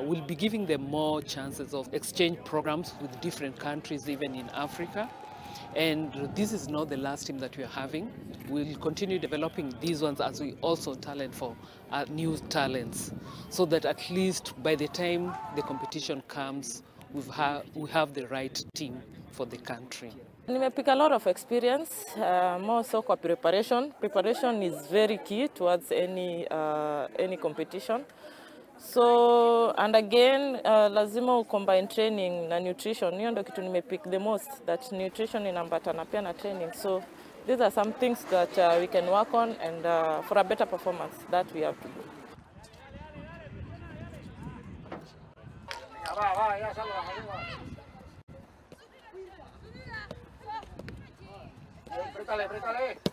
we'll be giving them more chances of exchange programs with different countries, even in Africa. And this is not the last team that we are having. We'll continue developing these ones as we also talent for new talents, so that at least by the time the competition comes, we have the right team for the country. Nimepick a lot of experience, more so kwa preparation. Preparation is very key towards any competition. So, and again, lazima combine training na nutrition. Hiyo ndo kitu nimepick the most, that nutrition inambatana pia na training. So, these are some things that we can work on, and for a better performance that we have to do. Préstale.